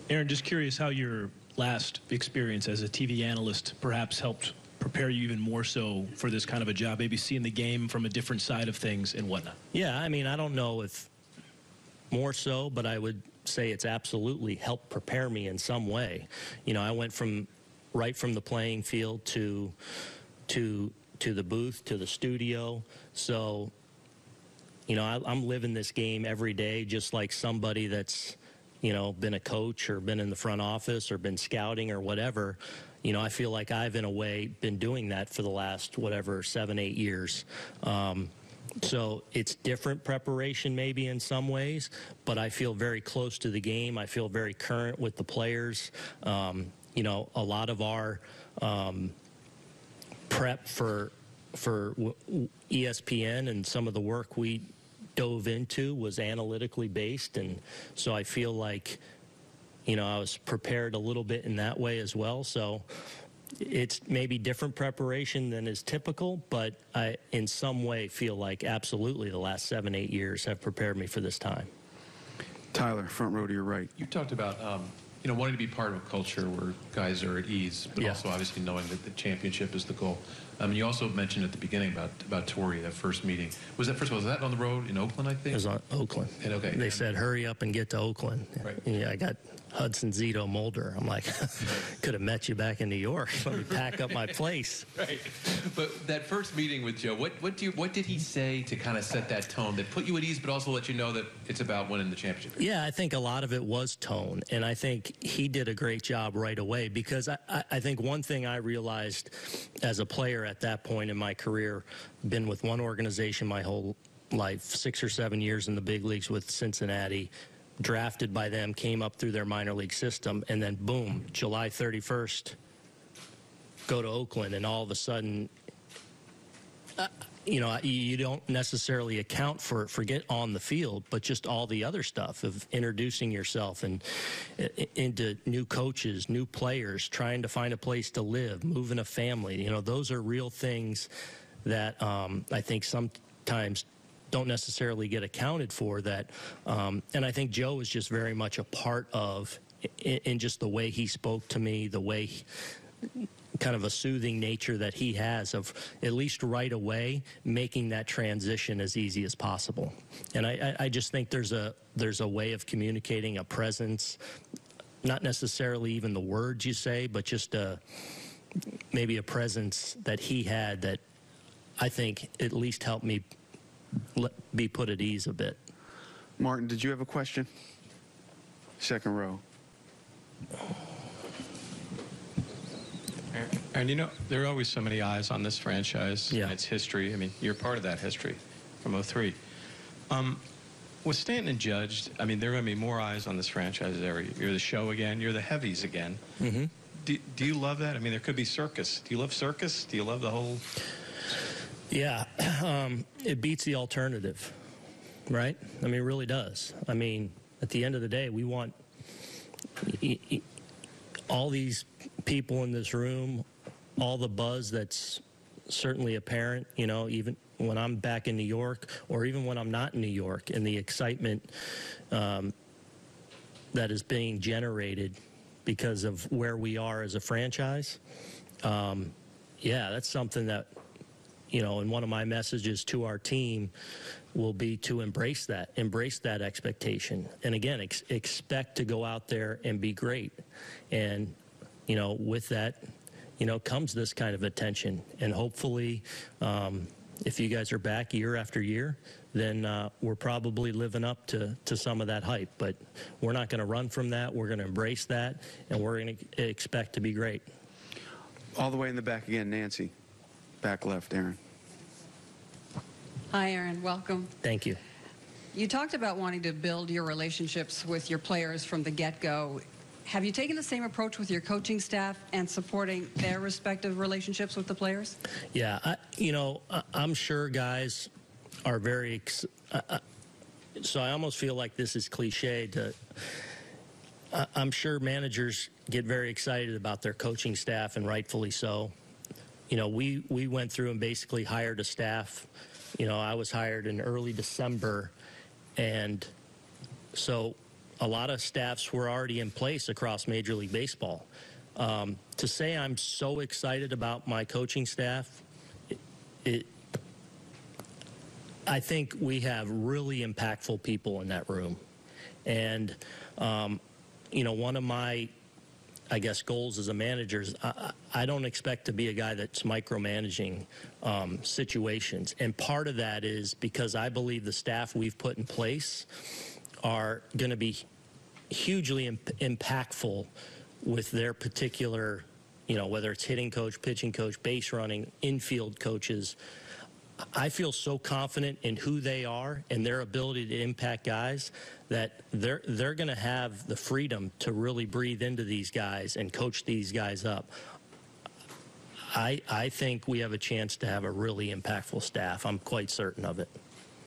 Aaron, just curious how your last experience as a TV analyst perhaps helped prepare you even more so for this kind of a job, maybe seeing the game from a different side of things and whatnot. Yeah, I mean, I don't know if more so, but I would say it's absolutely helped prepare me in some way. You know, I went right from the playing field to the booth, to the studio. So, you know, I'm living this game every day just like somebody that's, you know, been a coach or been in the front office or been scouting or whatever. You know, I feel like I've, in a way, been doing that for the last, 7, 8 years. So it's different preparation maybe in some ways, but I feel very close to the game. I feel very current with the players. You know, a lot of our prep for ESPN and some of the work we dove into was analytically based, and so I feel like, you know, I was prepared a little bit in that way as well. So it's maybe different preparation than is typical, but I in some way feel like absolutely the last 7, 8 years have prepared me for this time. Tyler, front row to your right. You talked about you know, wanting to be part of a culture where guys are at ease, but Yeah. also obviously knowing that the championship is the goal. You also mentioned at the beginning about Torrey, that first meeting. Was that, first of all, was that on the road in Oakland, I think? It was on Oakland. And, okay. They said, hurry up and get to Oakland. Right. Yeah, I got Hudson Zito Mulder. I'm like, could have met you back in New York. Let me pack up my place. Right. But that first meeting with Joe, what did he say to kind of set that tone that put you at ease, but also let you know that it's about winning the championship? Yeah, I think a lot of it was tone, and I think he did a great job right away, because I think one thing I realized as a player at that point in my career, been with one organization my whole life, 6 or 7 years in the big leagues with Cincinnati, drafted by them, came up through their minor league system, and then boom, July 31st, go to Oakland, and all of a sudden, you know, you don't necessarily account for forget on the field, but just all the other stuff of introducing yourself and into new coaches, new players, trying to find a place to live, moving a family. You know, those are real things that I think sometimes don't necessarily get accounted for. That, and I think Joe is just very much a part of in just the way he spoke to me, the way kind of a soothing nature that he has of at least right away making that transition as easy as possible. And I just think there's a way of communicating, a presence, not necessarily even the words you say, but just maybe a presence that he had that I think at least helped me be put at ease a bit. Martin, did you have a question? Second row. And you know, there are always so many eyes on this franchise and its history. I mean, you're part of that history from '03. With Stanton and Judge, I mean, there are going to be more eyes on this franchise ever. You're the show again. You're the heavies again. Mm-hmm. Do you love that? I mean, there could be circus. Do you love circus? Do you love the whole? Yeah, it beats the alternative, right? I mean, it really does. I mean, at the end of the day, we want all these people in this room, all the buzz that's certainly apparent, you know, even when I'm back in New York or even when I'm not in New York, and the excitement that is being generated because of where we are as a franchise. Yeah, that's something that, you know, and one of my messages to our team will be to embrace that expectation. And again, expect to go out there and be great. And, you know, with that, you know, comes this kind of attention. And hopefully, if you guys are back year after year, then we're probably living up to some of that hype. But we're not going to run from that. We're going to embrace that, and we're going to expect to be great. All the way in the back again, Nancy. Back left, Aaron. Hi, Aaron. Welcome. Thank you. You talked about wanting to build your relationships with your players from the get-go. Have you taken the same approach with your coaching staff and supporting their respective relationships with the players? Yeah, you know, I'm sure guys are very so I almost feel like this is cliche. I'm sure managers get very excited about their coaching staff, and rightfully so. You know, we went through and basically hired a staff. You know, I was hired in early December, and so a lot of staffs were already in place across Major League Baseball. To say I'm so excited about my coaching staff, I think we have really impactful people in that room. And, one of my, I guess, goals as a manager is I don't expect to be a guy that's micromanaging situations. And part of that is because I believe the staff we've put in place are going to be hugely impactful with their particular, whether it's hitting coach, pitching coach, base running, infield coaches. I feel so confident in who they are and their ability to impact guys that they're going to have the freedom to really breathe into these guys and coach these guys up. I think we have a chance to have a really impactful staff. I'm quite certain of it.